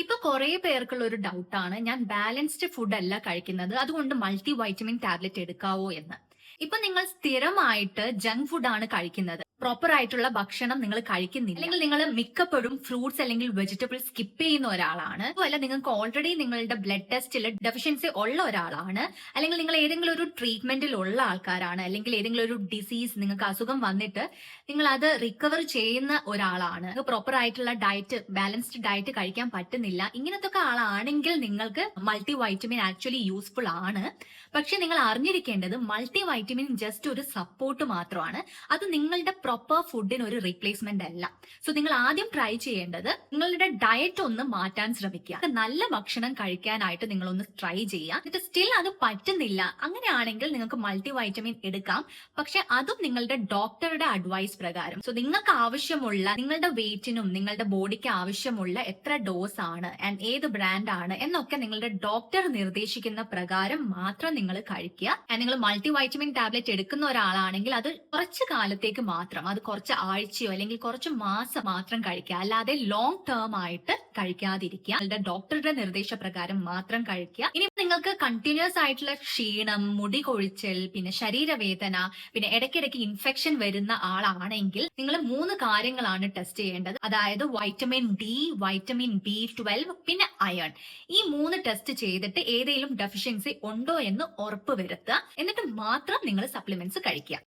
ഇപ്പൊ കുറെ പേർക്കുള്ള ഒരു ഡൗട്ടാണ് ഞാൻ ബാലൻസ്ഡ് ഫുഡ് അല്ല കഴിക്കുന്നത് അതുകൊണ്ട് മൾട്ടി വൈറ്റമിൻ ടാബ്ലറ്റ് എടുക്കാവോ എന്ന്. ഇപ്പൊ നിങ്ങൾ സ്ഥിരമായിട്ട് ജങ്ക് ഫുഡ് ആണ് കഴിക്കുന്നത്, പ്രോപ്പർ ആയിട്ടുള്ള ഭക്ഷണം നിങ്ങൾ കഴിക്കുന്നില്ല, അല്ലെങ്കിൽ നിങ്ങൾ മിക്കപ്പോഴും ഫ്രൂട്ട്സ് അല്ലെങ്കിൽ വെജിറ്റബിൾസ് സ്കിപ്പ് ചെയ്യുന്ന ഒരാളാണ്, അതുമല്ല നിങ്ങൾക്ക് ഓൾറെഡി നിങ്ങളുടെ ബ്ലഡ് ടെസ്റ്റിൽ ഡെഫിഷ്യൻസി ഉള്ള ഒരാളാണ്, അല്ലെങ്കിൽ നിങ്ങൾ ഏതെങ്കിലും ഒരു ട്രീറ്റ്മെന്റിൽ ഉള്ള ആൾക്കാരാണ്, അല്ലെങ്കിൽ ഏതെങ്കിലും ഒരു ഡിസീസ് നിങ്ങൾക്ക് അസുഖം വന്നിട്ട് നിങ്ങൾ അത് റിക്കവർ ചെയ്യുന്ന ഒരാളാണ്, പ്രോപ്പർ ആയിട്ടുള്ള ഡയറ്റ് ബാലൻസ്ഡ് ഡയറ്റ് കഴിക്കാൻ പറ്റുന്നില്ല, ഇങ്ങനത്തെ ഒക്കെ ആളാണെങ്കിൽ നിങ്ങൾക്ക് മൾട്ടി വൈറ്റമിൻ ആക്ച്വലി യൂസ്ഫുൾ ആണ്. പക്ഷെ നിങ്ങൾ അറിഞ്ഞിരിക്കേണ്ടത് മൾട്ടി വൈറ്റമിൻ ജസ്റ്റ് ഒരു സപ്പോർട്ട് മാത്രമാണ്, അത് നിങ്ങളുടെ പ്രോപ്പർ ഫുഡിന് ഒരു റീപ്ലേസ്മെന്റ് അല്ല. സോ നിങ്ങൾ ആദ്യം ട്രൈ ചെയ്യേണ്ടത് നിങ്ങളുടെ ഡയറ്റ് ഒന്ന് മാറ്റാൻ ശ്രമിക്കുക, നല്ല ഭക്ഷണം കഴിക്കാനായിട്ട് നിങ്ങൾ ഒന്ന് ട്രൈ ചെയ്യുക. എന്നിട്ട് സ്റ്റിൽ അത് പറ്റുന്നില്ല, അങ്ങനെയാണെങ്കിൽ നിങ്ങൾക്ക് മൾട്ടി വൈറ്റമിൻ എടുക്കാം, പക്ഷെ അതും നിങ്ങളുടെ ഡോക്ടറുടെ അഡ്വൈസ് പ്രകാരം. സോ നിങ്ങൾക്ക് ആവശ്യമുള്ള നിങ്ങളുടെ വെയിറ്റിനും നിങ്ങളുടെ ബോഡിക്ക് ആവശ്യമുള്ള എത്ര ഡോസ് ആണ് ആൻഡ് ഏത് ബ്രാൻഡ് ആണ് എന്നൊക്കെ നിങ്ങളുടെ ഡോക്ടർ നിർദ്ദേശിക്കുന്ന പ്രകാരം മാത്രം നിങ്ങൾ കഴിക്കുക. ആൻഡ് നിങ്ങൾ മൾട്ടി വൈറ്റമിൻ ടാബ്ലറ്റ് എടുക്കുന്ന ഒരാളാണെങ്കിൽ അത് കുറച്ച് കാലത്തേക്ക് മാത്രം, അത് കുറച്ച് ആഴ്ചയോ അല്ലെങ്കിൽ കുറച്ച് മാസം മാത്രം കഴിക്കുക, അല്ലാതെ ലോങ് ടേം ആയിട്ട് കഴിക്കാതിരിക്കുക. നിങ്ങളുടെ ഡോക്ടറുടെ നിർദ്ദേശപ്രകാരം മാത്രം കഴിക്കുക. ഇനി നിങ്ങൾക്ക് കണ്ടിന്യൂസ് ആയിട്ടുള്ള ക്ഷീണം, മുടി കൊഴിച്ചൽ, പിന്നെ ശരീരവേദന, പിന്നെ ഇടയ്ക്കിടയ്ക്ക് ഇൻഫെക്ഷൻ വരുന്ന ആളാണെങ്കിൽ നിങ്ങൾ 3 കാര്യങ്ങളാണ് ടെസ്റ്റ് ചെയ്യേണ്ടത്. അതായത് വൈറ്റമിൻ ഡി, വൈറ്റമിൻ B12 പിന്നെ അയൺ. ഈ 3 ടെസ്റ്റ് ചെയ്തിട്ട് ഏതെങ്കിലും ഡെഫിഷ്യൻസി ഉണ്ടോ എന്ന് ഉറപ്പ് വരുത്തുക. എന്നിട്ട് മാത്രം നിങ്ങൾ സപ്ലിമെന്റ്സ് കഴിക്കുക.